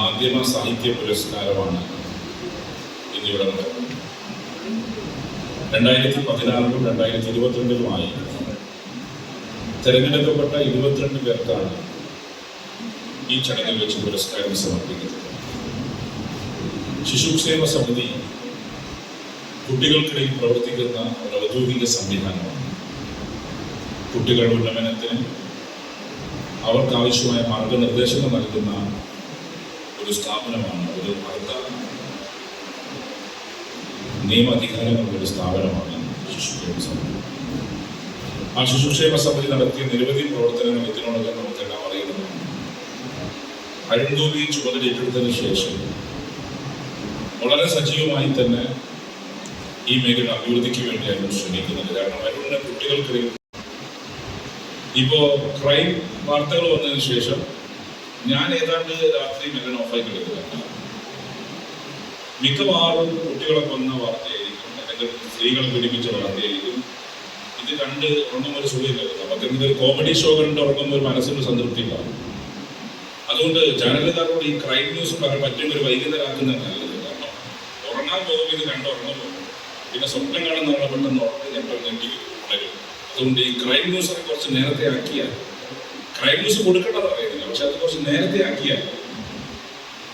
മാധ്യമ സാഹിത്യ പുരസ്കാരമാണ് ഇന്നിവിടെ നടക്കുന്നത്. 2016 2022 തെരഞ്ഞെടുക്കപ്പെട്ട 22 പേർക്കാണ് ഈ ചടങ്ങിൽ വെച്ച് പുരസ്കാരം സമർപ്പിക്കുന്നത്. ശിശുക്ഷേമ സമിതി കുട്ടികൾക്കിടയിൽ പ്രവർത്തിക്കുന്ന ഒരു ഔദ്യോഗിക സംവിധാനമാണ്. കുട്ടികളുടെ ഉന്നമനത്തിന് അവർക്കാവശ്യമായ മാർഗനിർദ്ദേശങ്ങൾ നൽകുന്ന ഒരു സ്ഥാപനമാണ്, ഒരു വാർത്താ നിയമാധികാരങ്ങളുടെ ഒരു സ്ഥാപനമാണ് ശിശുക്ഷേമ സമിതി. ആ ശിശുക്ഷേമ സമിതി നടത്തിയ നിരവധി പ്രവർത്തനങ്ങൾ ഇതിനോടകം നമുക്കെല്ലാം അറിയുന്നതാണ്. അഴന്തോവി ചുമതല ഏറ്റെടുത്തതിന് ശേഷം വളരെ സജീവമായി തന്നെ ഈ മേഖല അഭിവൃദ്ധിക്ക് വേണ്ടിയായിരുന്നു ശ്രമിക്കുന്നത്. കാരണം അരുണിന് കുട്ടികൾക്കിടയിൽ ഇപ്പോൾ ക്രൈം വാർത്തകൾ വന്നതിന് ശേഷം ഞാൻ ഏതാണ്ട് രാത്രി മെല്ലൻ ഓഫായി കിടക്കുകയാണ്. മിക്കവാറും കുട്ടികളെ കൊന്ന വാർത്തയായിരിക്കും, അല്ലെങ്കിൽ സ്ത്രീകളെ പീഡിപ്പിച്ച വാർത്തയായിരിക്കും. ഇത് കണ്ട് ഉറങ്ങുമ്പോൾ ഒരു സുഖമില്ല. നമുക്ക് എന്തൊരു കോമഡി ഷോ കണ്ട് ഉറങ്ങുമ്പോൾ ഒരു മനസ്സിന് സംതൃപ്തി ഉണ്ടാകും. അതുകൊണ്ട് ചാനലുകാരോട് ഈ ക്രൈം ന്യൂസ് പറ്റും ഒരു വൈകുന്നേരമാക്കുന്നത് നല്ലത്. കാരണം ഉറങ്ങാൻ പോകുമ്പോൾ ഇത് കണ്ട് ഉറങ്ങും, പിന്നെ സ്വപ്നം കാണുന്നവരെ പെട്ടെന്ന് ഉറങ്ങി വളരും. അതുകൊണ്ട് ഈ ക്രൈം ന്യൂസൊക്കെ കുറച്ച് നേരത്തെ ആക്കിയാൽ, ക്രൈം ന്യൂസ് കൊടുക്കേണ്ടത് അറിയുന്നില്ല, പക്ഷെ അത് കുറച്ച് നേരത്തെ ആക്കിയാൽ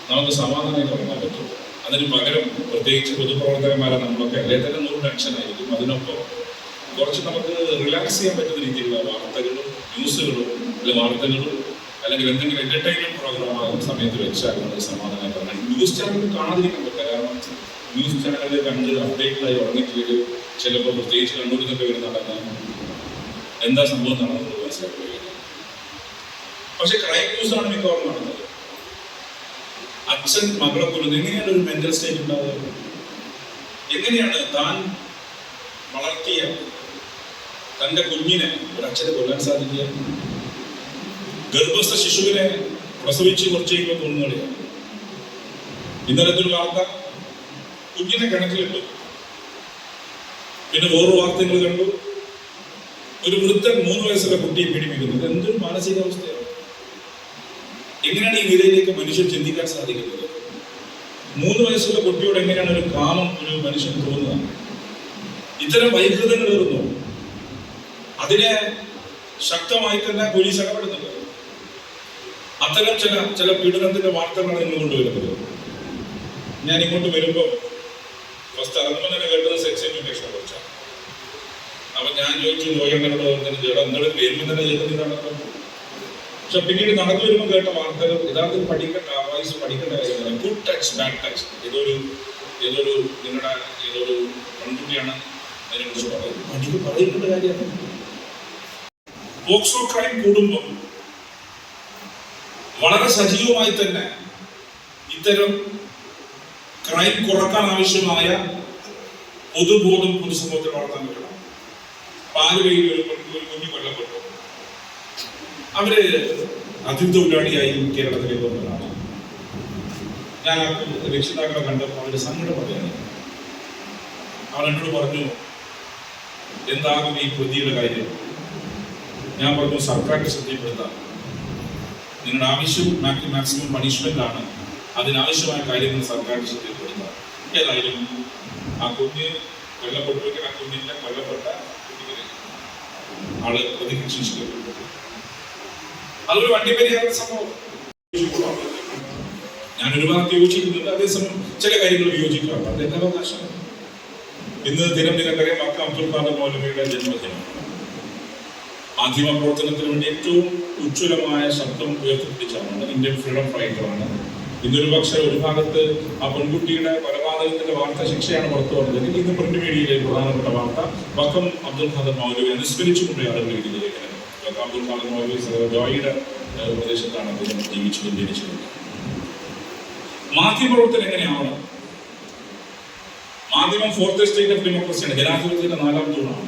നമുക്ക് സമാധാനമായിട്ട് ഉറങ്ങാൻ പറ്റും. അതിന് പകരം പ്രത്യേകിച്ച് പൊതുപ്രവർത്തകന്മാരെ നമ്മളൊക്കെ അല്ലേ തന്നെ 100 ടെൻഷനായിരിക്കും. അതിനൊപ്പം കുറച്ച് നമുക്ക് റിലാക്സ് ചെയ്യാൻ പറ്റുന്ന രീതിയിലുള്ള വാർത്തകളും ന്യൂസുകളും അല്ലെങ്കിൽ വാർത്തകളും അല്ലെങ്കിൽ എന്തെങ്കിലും എന്റർടൈൻമെന്റ് പ്രോഗ്രാമാകുന്ന സമയത്ത് വെച്ചാൽ നമുക്ക് സമാധാനമായിട്ട് ഉറങ്ങാം. ന്യൂസ് ചാനൽ കാണാതിരിക്കാൻ പറ്റില്ല. കാരണം ന്യൂസ് ചാനലിൽ കണ്ട് അപ്ഡേറ്റഡായി ഉറങ്ങിയിട്ട് ചിലപ്പോൾ പ്രത്യേകിച്ച് കണ്ണൂരിൽ നിന്നൊക്കെ വരുന്നുണ്ടെന്ന് എന്താ സംഭവം നടന്നത് മനസ്സിലാക്കുക. പക്ഷെ ക്രൈം ന്യൂസാണ് മിക്കവാറും നടന്നത്. അച്ഛൻ മകളെ കൊല്ലുന്നത്. എങ്ങനെയാണ് ഒരു മെന്റൽ സ്റ്റേറ്റ് ഉണ്ടാവുക? എങ്ങനെയാണ് താൻ വളർത്തിയ തന്റെ കുഞ്ഞിനെ ഒരു അച്ഛനെ കൊല്ലാൻ സാധിക്കുക? ഗർഭസ്ഥ ശിശുവിനെ പ്രസവിച്ച് കുറച്ച് കഴിയുമ്പോൾ കൊന്നുകളയാണ്. ഇന്നലത്തെ ഒരു വാർത്ത കുഞ്ഞിനെ കിണറ്റിലിട്ടു. പിന്നെ വേറൊരു വാർത്തകൾ കണ്ടു, ഒരു വൃദ്ധൻ 3 വയസ്സുള്ള കുട്ടിയെ പീഡിപ്പിക്കുന്നത്. എന്തൊരു മാനസികാവസ്ഥയാണ്! എങ്ങനെയാണ് ഈ നിലയിലേക്ക് മനുഷ്യൻ ചിന്തിക്കാൻ സാധിക്കുന്നത്? 3 വയസ്സുള്ള കുട്ടിയോട് എങ്ങനെയാണ് ഒരു കാമം ഒരു മനുഷ്യൻ തോന്നുന്നത്? ഇത്തരം വൈകൃതങ്ങൾ വരുന്നു. അതിനെ ശക്തമായി തന്നെ പോലീസ് ഇടപെടുന്നുണ്ട്. അത്തരം ചില പീഡനത്തിന്റെ വാർത്തകളാണ് നിങ്ങൾ കൊണ്ടുവരുന്നത്. ഞാൻ ഇങ്ങോട്ട് വരുമ്പോൾ ഫസ്റ്റ് ഇറങ്ങുമ്പോൾ തന്നെ കേട്ടത് സെക്സ് എഡ്യൂക്കേഷനെ കുറിച്ചാണ്. അപ്പൊ ഞാൻ ചോദിച്ചു നോയേണ്ടത് എന്തെങ്കിലും വരുമ്പോൾ തന്നെ ചെയ്യുന്നതാണല്ലോ. പക്ഷെ പിന്നീട് നടന്നു വരുമ്പോൾ കേട്ട വാർത്തകൾ യഥാർത്ഥത്തിൽ പഠിക്കേണ്ട വയസ്സ് പഠിക്കേണ്ട കാര്യങ്ങളാണ്. Good touch, bad touch. ഏതൊരു നിങ്ങളുടെ ഏതൊരു പെൺകുട്ടിയാണ് അതിനെക്കുറിച്ച് പറയുന്നത്. പറയേണ്ട കാര്യമാണ്. പോക്സോ ക്രൈം കൂടുമ്പോൾ വളരെ സജീവമായി തന്നെ ഇത്തരം ക്രൈം കുറക്കാൻ ആവശ്യമായ പൊതുബോധം പൊതുസമൂഹത്തിൽ വളർത്താൻ പറ്റണം. പാലുവയിൽ ഒരു കുഞ്ഞു കൊല്ലപ്പെട്ടു. അവര് അതിഥിതൊഴിലാളിയായി കേരളത്തിലേക്ക് വന്നതാണ്. ഞാൻ ആ രക്ഷിതാക്കളെ കണ്ടപ്പോൾ അവര് സങ്കടപ്പെടുകയാണ്. അവരെന്നോട് പറഞ്ഞു, എന്താകും ഈ പ്രതിയുടെ കാര്യം? ഞാൻ പറഞ്ഞു, സർക്കാരിന്റെ ശ്രദ്ധയിൽപ്പെടുത്താം. നിങ്ങളുടെ ആവശ്യം മാക്സിമം പണിഷ്മെന്റ് ആണ്. അതിനാവശ്യമായ കാര്യങ്ങൾ സർക്കാരിന്റെ ശ്രദ്ധയിൽപ്പെടുത്താം. ഏതായാലും ആ കുഞ്ഞ് കൊല്ലപ്പെട്ടു. ആ കുഞ്ഞിന്റെ കൊല്ലപ്പെട്ട ആള് പ്രതിക്ക് ശിക്ഷിക്കപ്പെട്ടു. അതൊരു വണ്ടിപ്പരിയാകുന്ന സംഭവം. ഞാൻ ഒരുപാട് യോജിക്കുന്നുണ്ട്, അതേസമയം ചില കാര്യങ്ങൾ വിയോജിക്കാറുണ്ട്. അത് എന്റെ അവകാശമാണ്. ഇന്ന് നിങ്ങൾക്കറിയാം, വക്കം അബ്ദുൽ ഖാദർ മൗലവിയുടെ ജന്മദിനം. മാധ്യമ പ്രവർത്തനത്തിന് വേണ്ടി ഏറ്റവും ഉജ്ജ്വലമായ ശബ്ദം ഉയർത്തിപ്പിടിച്ചാണ്. Indian freedom ഫൈറ്ററാണ്. ഇന്നൊരു പക്ഷേ ഒരു ഭാഗത്ത് ആ പെൺകുട്ടിയുടെ കൊലപാതകത്തിന്റെ വാർത്ത ശിക്ഷയാണ് പുറത്തു വന്നത്. ഇന്ന് പ്രിന്റ് മീഡിയയിലെ പ്രധാനപ്പെട്ട വാർത്ത വക്കം അബ്ദുൽ ഖാദർ മൗലവി അനുസ്മരിച്ചുകൊണ്ട് ആളുകൾ എഴുതിയിരിക്കുന്നത്. വക്കം അബ്ദുൽ ഖാദർ മൗലവി ജോയിയുടെ പ്രദേശത്താണ് അദ്ദേഹം ജനിച്ചത്. മാധ്യമപ്രവർത്തനം എങ്ങനെയാണ്? മാധ്യമം 4th സ്റ്റേറ്റ് ഓഫ് ഡെമോക്രസിയാണ്, ജനാധിപത്യത്തിന്റെ 4ാം തൂണാണ്.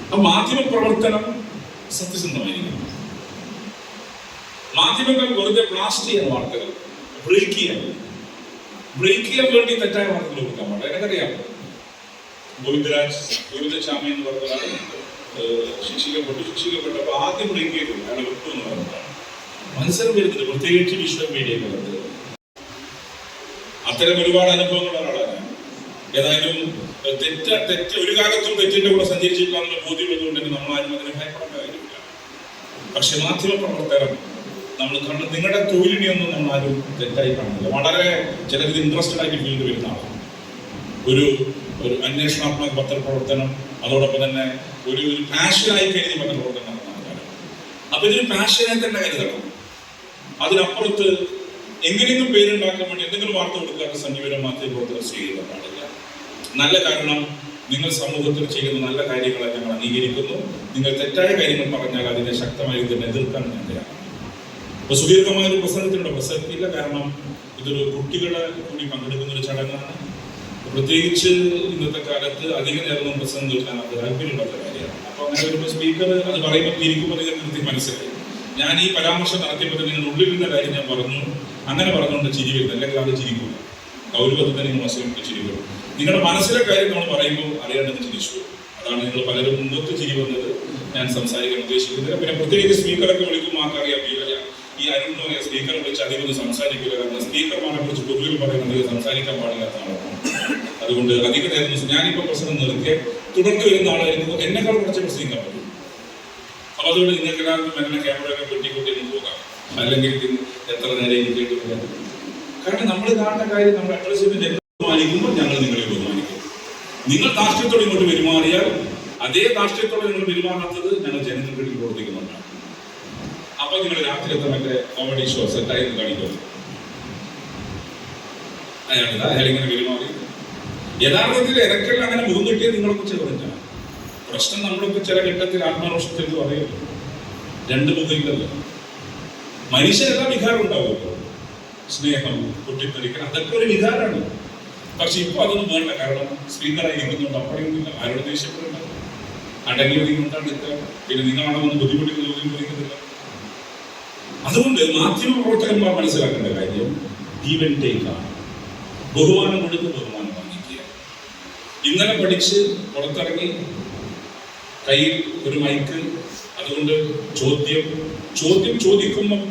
അപ്പൊ മാധ്യമ പ്രവർത്തനം സത്യസന്ധമായിരിക്കും. മാധ്യമങ്ങൾ വെറുതെ ബ്ലാസ്റ്റ് ചെയ്യാൻ വാർത്തകൾ, ബ്രേക്ക് ചെയ്യാൻ വേണ്ടി തെറ്റായ വാർത്തകൾ കൊടുക്കാൻ പാടില്ല. എനിക്കറിയാം, ഗോവിന്ദചാമി എന്ന് പറഞ്ഞ ശിക്ഷിക്കപ്പെട്ടപ്പോൾ ആദ്യം ബ്രേക്ക് ചെയ്തു, അയാളെ വിട്ടു എന്ന് പറഞ്ഞതാണ്. മത്സരം വരുന്നത്, പ്രത്യേകിച്ച് വിഷ്വൽ മീഡിയകളുണ്ട്. അത്തരം ഒരുപാട് അനുഭവങ്ങൾ ഒരാളാണ്. ഏതായാലും തെറ്റ് ഒരു കാലത്തും തെറ്റിന്റെ കൂടെ സഞ്ചരിച്ചിട്ടാണെന്ന് ബോധ്യമുള്ളതുകൊണ്ട് തന്നെ നമ്മളാരും അതിനെ ഭയപ്പെടേണ്ട കാര്യമില്ല. പക്ഷെ മാധ്യമ പ്രവർത്തകർ നമ്മൾ കണ്ട് നിങ്ങളുടെ തൊഴിലിനെയൊന്നും നമ്മളാരും തെറ്റായി കാണുന്നില്ല. വളരെ ചിലത് ഇൻട്രസ്റ്റഡ് ആയിട്ട് ഫീൽഡ് വരുന്ന ആളാണ്. ഒരു അന്വേഷണാത്മക പത്രപ്രവർത്തനം, അതോടൊപ്പം തന്നെ ഒരു പാഷനായി കരുതി പത്രപ്രവർത്തനം നടത്തുന്ന ആൾക്കാരാണ്. അപ്പൊ ഇതൊരു പാഷനായി തന്നെ കരുതണം. അതിനപ്പുറത്ത് എങ്ങനെയെങ്കിലും പേരുണ്ടാക്കാൻ വേണ്ടി എന്തെങ്കിലും വാർത്ത കൊടുക്കാത്ത സമീപനം മാധ്യമപ്രവർത്തകർ സ്വീകരിക്കാൻ പാടില്ല. നല്ല കാരണം നിങ്ങൾ സമൂഹത്തിൽ ചെയ്യുന്ന നല്ല കാര്യങ്ങളെ ഞങ്ങൾ അംഗീകരിക്കുന്നു. നിങ്ങൾ തെറ്റായ കാര്യങ്ങൾ പറഞ്ഞാൽ അതിനെ ശക്തമായി തന്നെ എതിർക്കാൻ ഞാൻ തയ്യാറാണ്. ഇപ്പൊ സുദീർഘമായ ഒരു പ്രസംഗത്തിനുള്ള പ്രസക്തിയില്ല. കാരണം ഇതൊരു കുട്ടികളെ കൂടി പങ്കെടുക്കുന്ന ഒരു ചടങ്ങാണ്. പ്രത്യേകിച്ച് ഇന്നത്തെ കാലത്ത് അധിക നേരം പ്രസംഗം കേൾക്കാൻ അത് താല്പര്യമുള്ള കാര്യമാണ്. അപ്പൊ അങ്ങനെ ഒരു സ്പീക്കർ അത് പറയുമ്പോൾ ഇരിക്കുമ്പോൾ നിങ്ങൾക്ക് കൃത്യം മനസ്സിലായി. ഞാൻ ഈ പരാമർശം നടത്തിയപ്പോൾ നിങ്ങളുടെ ഉള്ളിലിരുന്ന കാര്യം ഞാൻ പറഞ്ഞു. അങ്ങനെ പറഞ്ഞുകൊണ്ട് ചിരി വരുന്നത്, അല്ലെങ്കിൽ അത് ചിരിക്കും. ഗൗരവത്തിൽ തന്നെ നിങ്ങൾ വശമിട്ട് ചിരിക്കും. നിങ്ങളുടെ മനസ്സിലെ കാര്യം നമ്മൾ പറയുമ്പോൾ അറിയാണ്ടെന്ന് ചിരിച്ചു. അതാണ് നിങ്ങൾ പലരും മുമ്പത്ത് ചിരി വന്നത് ഞാൻ സംസാരിക്കാൻ ഉദ്ദേശിക്കുന്നത്. പിന്നെ പ്രത്യേകിച്ച് സ്പീക്കറൊക്കെ വിളിക്കുമ്പോൾ ആർക്കറിയാം, ഈ അരുൺ എന്ന് പറയുന്ന സ്പീക്കറെ വിളിച്ച് അധികം സംസാരിക്കില്ല. കാരണം സ്പീക്കർമാരെ കുറിച്ച് പൊതുവിൽ പറയുന്നത് സംസാരിക്കാൻ പാടില്ലാത്ത ആളാണ്. അതുകൊണ്ട് അധിക നേരം ഞാനിപ്പോൾ പ്രശ്നം നിർത്തിയ തുടർന്ന് വരുന്ന ആളായിരുന്നു എന്നെക്കാൾ കുറച്ച് പ്രസംഗിക്കാൻ പറ്റും. അപ്പൊ അതുകൊണ്ട് നിങ്ങൾക്ക് എല്ലാവർക്കും എന്നെ ക്യാമറയൊക്കെ വെട്ടിക്കൊണ്ടിരുന്ന് പോകാം. അല്ലെങ്കിൽ എത്ര നേരം ഇരിക്കേണ്ടി. കാരണം നമ്മൾ കാണുന്ന കാര്യം നമ്മൾ അഡ്രസ്സിന്റെ ബഹുമാനിക്കുമ്പോൾ ഞങ്ങൾ നിങ്ങളെ ബഹുമാനിക്കും. നിങ്ങൾ രാഷ്ട്രീയത്തോടെ ഇങ്ങോട്ട് പെരുമാറിയാൽ അതേ രാഷ്ട്രീയത്തോടെ നിങ്ങൾ പെരുമാറാത്തത് ഞങ്ങൾ ജനങ്ങൾക്ക് വേണ്ടി പ്രവർത്തിക്കുന്നുണ്ടാണ്. അപ്പൊ നിങ്ങൾ രാത്രി എത്ര മറ്റേ കോമഡി ഷോ സെറ്റായി കാണിക്കും. അയാളിങ്ങനെ പെരുമാറി. യഥാർത്ഥത്തിൽ ഇടയ്ക്കെല്ലാം അങ്ങനെ മുഖം കിട്ടിയത് നിങ്ങളെ കുറിച്ച് പറഞ്ഞാണ് പ്രശ്നം. നമ്മളൊക്കെ ചില ഘട്ടത്തിൽ ആത്മരോഷത്തിൽ പറയുന്നു, രണ്ട് മുഖമില്ലല്ലോ. മനുഷ്യരെല്ലാം വികാരം ഉണ്ടാവുമല്ലോ. സ്നേഹം, പൊട്ടിത്തെറിക്കൽ, അതൊക്കെ ഒരു വികാരമാണ്. പക്ഷെ ഇപ്പൊ അതൊന്നും വേണ്ട. കാരണം സ്പീക്കറായി ഇരിക്കുന്നുണ്ട്, അപ്പടിയൊന്നുമില്ല. ആരോട് ദേഷ്യപ്പെടുന്നുണ്ട്, അടങ്ങി ഒതുങ്ങിക്കൊണ്ടാണ്. പിന്നെ നിങ്ങളാണെന്ന് ബുദ്ധിമുട്ടിക്കുന്ന ഒതുങ്ങിക്കൊണ്ടിരിക്കുന്നില്ല. അതുകൊണ്ട് മാധ്യമ പ്രവർത്തകന്മാർ മനസ്സിലാക്കേണ്ട കാര്യം ഗീവ് ആൻഡ് ടേക്ക് ആണ്. ബഹുമാനം കൊടുത്ത് ബഹുമാനം വാങ്ങിക്കുക. ഇന്നലെ പഠിച്ച് പുറത്തിറങ്ങി കയ്യിൽ ഒരു മൈക്ക്. അതുകൊണ്ട് ചോദ്യം ചോദിക്കുമ്പോൾ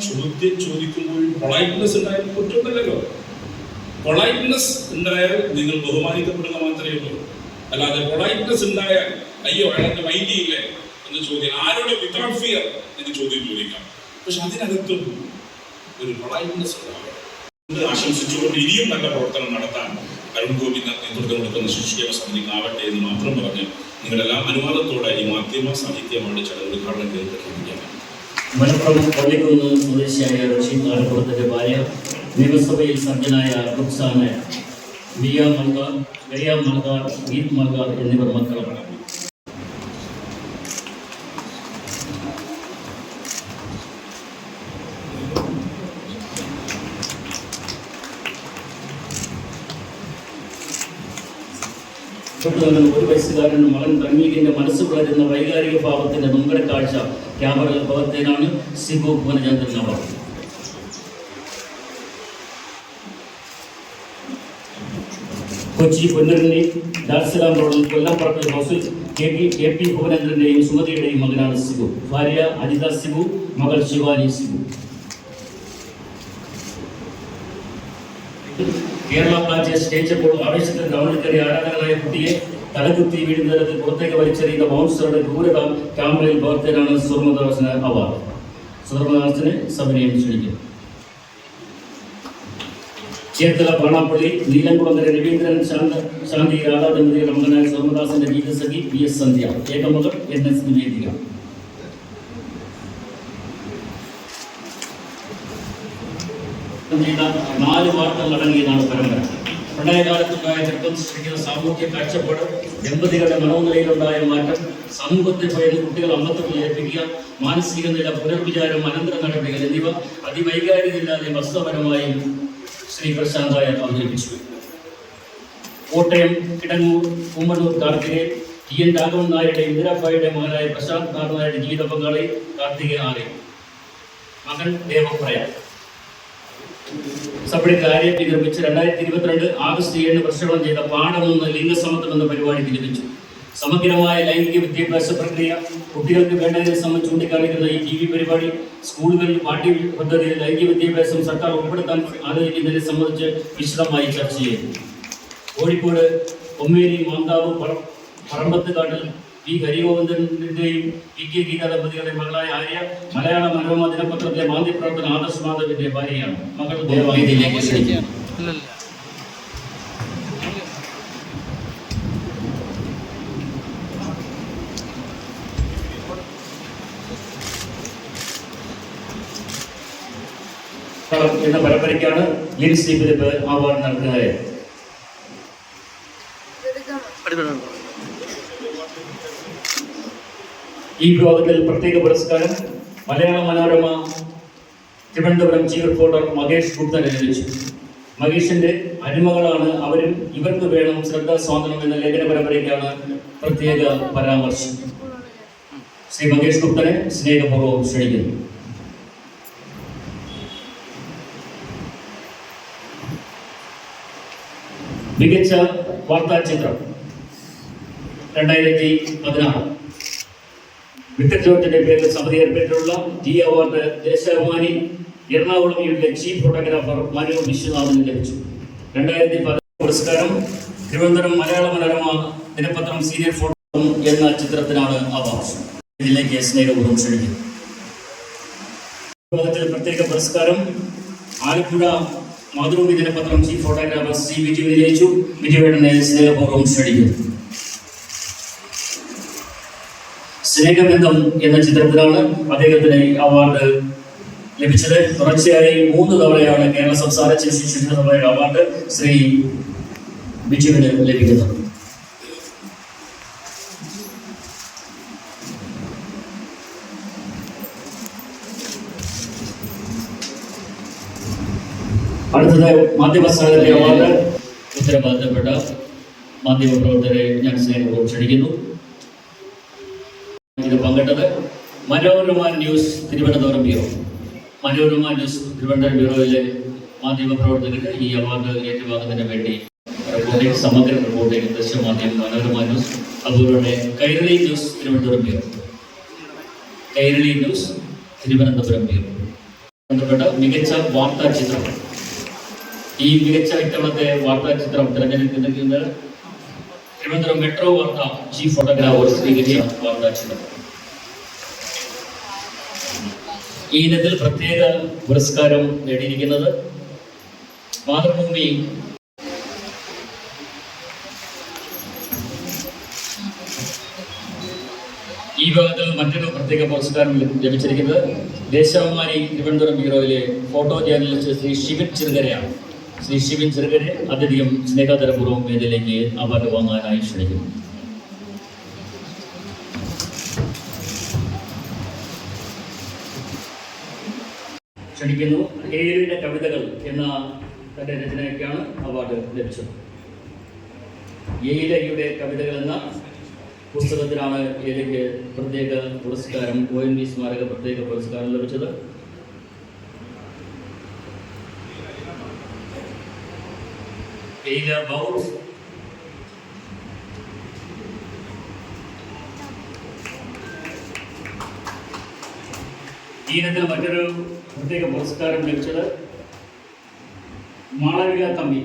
പൊളൈറ്റ്നെസ് ഉണ്ടായാൽ കുറ്റമൊന്നുമില്ലല്ലോ. പൊളൈറ്റ്നെസ് ഉണ്ടായാൽ നിങ്ങൾ ബഹുമാനിക്കപ്പെടുക മാത്രമേ ഉള്ളൂ. അല്ലാതെ പൊളൈറ്റ്നെസ് ഉണ്ടായാൽ അയ്യോ അയാളെന്റെ മൈൻഡ് ചെയ്യില്ലേ എന്ന് ചോദ്യം, ആരോട് വിതൗട്ട് ഫിയർ എന്ന് ചോദ്യം ചോദിക്കാം. പക്ഷെ അതിനകത്തും ഒരു പൊളൈറ്റ്നെസ് ഉണ്ടാവും. ആശംസിച്ചുകൊണ്ട് ഇനിയും നല്ല പ്രവർത്തനം നടത്താൻ അരുൺ ഗോപി നേതൃത്വം കൊടുക്കുന്ന ശിശുക്ഷേമ സമിതിക്കാവട്ടെ എന്ന് മാത്രം പറഞ്ഞ് നിങ്ങളെല്ലാം അനുവാദത്തോടെ ഈ മാധ്യമ സാഹിത്യമായിട്ട് ചില ഉദ്ഘാടനം ചെയ്ത് പ്രഖ്യാപിക്കുകയാണ്. മലപ്പുറം പള്ളിക്കുന്ന് സ്വദേശിയായ റഷീദ് ആലപ്പുറത്തിന്റെ ഭാര്യ, നിയമസഭയിൽ സജ്ജനായ റുക്സാന, മിയ മൽഗാർ, ഗയ മൽഗാർ, ഗീത് മൽഗാർ എന്നിവർ മക്കളാണ്. ഒരു വയസ്സുകാരൻ മകൻ തങ്ങീകിന്റെ മനസ്സ് വളരുന്ന വൈകാരിക ഭാവത്തിന്റെ നൊമ്പര കാഴ്ച ക്യാമറയിൽ പകർത്തിയതാണ് സിബു ഭുവനചന്ദ്രൻ അവർ. കൊച്ചി പൊന്നൂരിലെ ദാർസലാം റോഡിൽ കൊല്ലംപറമ്പ് ഹൗസിൽ കെ പി ഭുവനേന്ദ്രന്റെയും സുമതിയുടെയും മകനാണ് സിബു. ഭാര്യ അനിത സിബു, മകൾ ശിവാനി സിബു. കേരള ബ്ലാസ്റ്റേഴ്സ് ജയിച്ചപ്പോൾ ആവേശത്തിൽ ഗ്രൗണ്ടിൽ കയറി ആരാധകരായ കുട്ടിയെ തലകുത്തി വീഴുന്നതിന് പുറത്തേക്ക് വലിച്ചെറിയുന്ന ബൗൺസറുടെ ക്രൂരത ക്യാമറയിൽ പകർത്തിയതാണ് സ്വർണ്ണദാസിന് അവാർഡ്. സ്വർണ്ണദാസിനെ സഭനയം ക്ഷണിക്കും. ചേർത്തല പാണാപ്പള്ളി നീലംകുളങ്ങര രവീന്ദ്രൻ ശാന്തി രാധാ ദമ്പതികളുടെ മകനായ സ്വർണ്ണദാസിന്റെ ജീവിതസഖി PS സന്ധ്യ, ഏകമകൾ NS നിവേദിക. ചെയ്ത 4 വാർത്തകൾ അടങ്ങിയതാണ് പരമ്പര. പ്രണയകാലത്തുണ്ടായ ചെറുപ്പം സൃഷ്ടിക്കുന്ന സാമൂഹ്യ കാഴ്ചപ്പാട്, ദമ്പതികളുടെ മനോനിലയിലുണ്ടായ മാറ്റം, സമൂഹത്തെ ഭയന്ന് കുട്ടികൾ അമ്മത്വത്തിൽ ഏൽപ്പിക്കുക, മാനസിക നില, പുനർവിചാരം, അനന്തര നടപടികൾ എന്നിവ അതിവൈകാരികതയില്ലാതെ വസ്തുപരമായി ശ്രീ പ്രശാന്തായ അവതരിപ്പിച്ചു. കോട്ടയം കിടങ്ങൂർ കുമ്മണ്ണൂർ കാർത്തികെ TN രാഘവൻ നായരുടെ ഇന്ദിരാഭായിയുടെ മകനായ പ്രശാന്ത് നായരുടെ ജീവിത പങ്കാളി കാർത്തികെ ആരെ, മകൻ ദേവപ്രയ. സബിഡി കാര്യത്തിൽ നിർമ്മിച്ച് 2022 ആഗസ്റ്റ് 7 പ്രക്ഷേപണം ചെയ്ത പാഠം 1 ലിംഗസമത്വം എന്ന പരിപാടിക്ക് ലഭിച്ചു. സമഗ്രമായ ലൈംഗിക വിദ്യാഭ്യാസ പ്രക്രിയ, കുട്ടികൾക്ക് വേണ്ടതിനെ സംബന്ധിച്ച് ചൂണ്ടിക്കാണിക്കുന്ന ഈ TV പരിപാടി, സ്കൂളുകളിൽ പാഠ്യപദ്ധതിയിൽ ലൈംഗിക വിദ്യാഭ്യാസം സർക്കാർ ഉൾപ്പെടുത്താൻ ആലോചിക്കുന്നതിനെ സംബന്ധിച്ച് വിശദമായി ചർച്ച ചെയ്തു. കോഴിക്കോട് കൊമ്മേരി മാന്താവ് പറമ്പത്തുകാട്ടിൽ വി ഹരിഗോവിന്ദന്റെയും PK ഗീത ദമ്പതികളുടെ മകളായ ആര്യ മലയാള മനോരമ ദിനപത്രത്തിലെ മാധ്യമപ്രവർത്തന ആദർശ് മാധവിന്റെ ഭാര്യയാണ്. മകൾ ദേവാലയത്തിലേക്ക് ക്ഷണിക്കുകയാണ്. എന്ന പരമ്പരയ്ക്കാണ് ലിൻസി ഫിലിപ്പ് അവാർഡ് നൽകുന്നത്. ഈ വിഭാഗത്തിൽ പ്രത്യേക പുരസ്കാരം മലയാള മനോരമ തിരുവനന്തപുരം ചീഫ് റിപ്പോർട്ടർ മഹേഷ് ഗുപ്തന് ലഭിച്ചു. മഹേഷിന്റെ അടിമകളാണ് അവരും ഇവർക്ക് വേണം ശ്രദ്ധാസ്വാതന്ത്ര്യം എന്ന ലേഖന പരമ്പരയ്ക്കാണ് പ്രത്യേക പരാമർശം. ശ്രീ മഹേഷ് ഗുപ്തനെ സ്നേഹപൂർവ്വം ക്ഷണിക്കുന്നു. മികച്ച വാർത്താ ചിത്രം 2016 വിക്ടർ ജോർജിന്റെ പേരിൽ സമിതി ഏർപ്പെട്ടിട്ടുള്ള ടി അവാർഡ് ദേശാഭിമാനി എറണാകുളം യൂണിറ്റിലെ ചീഫ് ഫോട്ടോഗ്രാഫർ മനു വിശ്വനാഥന് ലഭിച്ചു. 2010 പുരസ്കാരം തിരുവനന്തപുരം മലയാള മനോരമ ദിനപത്രം സീനിയർ ഫോട്ടോ എന്ന ചിത്രത്തിനാണ് അവാർഡ്. ഇതിലേക്ക് സ്നേഹപൂർവ്വം ക്ഷണിക്കുന്നു. വിഭാഗത്തിൽ പ്രത്യേക പുരസ്കാരം ആലപ്പുഴ മാതൃഭൂമി ദിനപത്രം ചീഫ് ഫോട്ടോഗ്രാഫർ ശ്രീ വിജുവിനെ ലഭിച്ചു. വിജുവേട്ടനെ സ്നേഹപൂർവ്വം ക്ഷണിക്കുന്നു. സ്നേഹബന്ധം എന്ന ചിത്രത്തിലാണ് അദ്ദേഹത്തിന് അവാർഡ് ലഭിച്ചത്. തുടർച്ചയായി 3 തവണയാണ് കേരള സംസ്ഥാന ചലച്ചിത്ര സഭയുടെ അവാർഡ് ശ്രീ ബിജുവിന് ലഭിക്കുന്നത്. അടുത്തത് മാധ്യമ അവാർഡ്. ഉത്തരവാദിത്തപ്പെട്ട മാധ്യമപ്രവർത്തകരെ ഞാൻ സ്നേഹപൂർവ്വം ക്ഷണിക്കുന്നു. ഇത് പങ്കിട്ടത് Manorama news Thiruvananthapuram bureau. Manorama news Thiruvananthapuram ബ്യൂറോയിലെ മാധ്യമപ്രവർത്തകർക്ക് ഈ അവാർഡ് ഏറ്റുവാങ്ങുന്നതിന് വേണ്ടി റിപ്പോർട്ടിംഗ്, സമഗ്ര റിപ്പോർട്ടിംഗ്, ദൃശ്യമാധ്യമം മനോരമ ന്യൂസ്, അതുപോലെ Kairali news Thiruvananthapuram bureau, Kairali news Thiruvananthapuram bureau ബന്ധപ്പെട്ട മികച്ച വാർത്താ ചിത്രം. ഈ മികച്ച ഇത്തവണത്തെ വാർത്താ ചിത്രം തിരഞ്ഞെടുക്കുന്നത് തിരുവനന്തപുരം മെട്രോ വാർത്ത ചീഫ് ഫോട്ടോഗ്രാഫർ ശ്രീ വിജയ വാർത്താ ചിത്രം. ഈ ഇനത്തിൽ പ്രത്യേക പുരസ്കാരം നേടിയിരിക്കുന്നത് മാതൃഭൂമി ഈ ഭാഗത്ത് മറ്റൊരു പ്രത്യേക പുരസ്കാരം ലഭിച്ചിരിക്കുന്നത് ദേശാഭിമാനി തിരുവനന്തപുരം ബ്യൂറോയിലെ ഫോട്ടോ ജേർണലിസ്റ്റ് ശ്രീ ശിവൻ ചെറുകരയാണ്. ശ്രീ ശിവൻ ചെറുകരെ അത്യധികം സ്നേഹതരപൂർവ്വം വേദിയിലേക്ക് അവാർഡ് വാങ്ങാനായി ക്ഷണിക്കുന്നു. ക്ഷണിക്കുന്നു. ഏലിയുടെ കവിതകൾ എന്ന തന്റെ രചനയ്ക്കാണ് അവാർഡ് ലഭിച്ചത്. ഏലയുടെ കവിതകൾ എന്ന പുസ്തകത്തിനാണ് ഏലയ്ക്ക് പ്രത്യേക പുരസ്കാരം, ONV സ്മാരക പ്രത്യേക പുരസ്കാരം ലഭിച്ചത്. ഈ ഇനത്തിൽ മറ്റൊരു പ്രത്യേക പുരസ്കാരം ലഭിച്ചത് മാളവിക തമ്പി.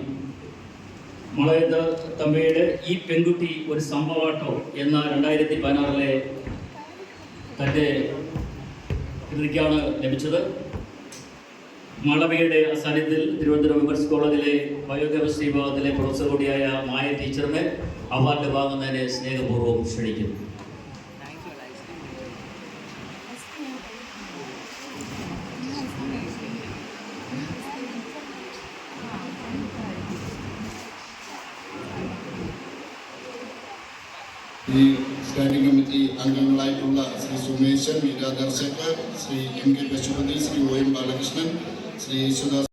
മാളവിക തമ്പിയുടെ ഈ പെൺകുട്ടി ഒരു സംഭവാട്ടോ എന്ന 2016 തൻ്റെ കൃതിക്കാണ് ലഭിച്ചത്. മാളവികയുടെ സാന്നിധ്യത്തിൽ തിരുവനന്തപുരം വിമൻസ് കോളേജിലെ ബയോകെമിസ്ട്രി വിഭാഗത്തിലെ പ്രൊഫസർ കൂടിയായ മായ ടീച്ചറിനെ അവാർഡ് വാങ്ങുന്നതിന് സ്നേഹപൂർവ്വം ക്ഷണിക്കുന്നു. ഈ സ്റ്റാൻഡിംഗ് കമ്മിറ്റി അംഗങ്ങളായിട്ടുള്ള ശ്രീ സുമേശൻ, മീര ദർശക്, ശ്രീ MK പശുപതി, ശ്രീ OM ബാലകൃഷ്ണൻ, ശ്രീ യേശുദാസ്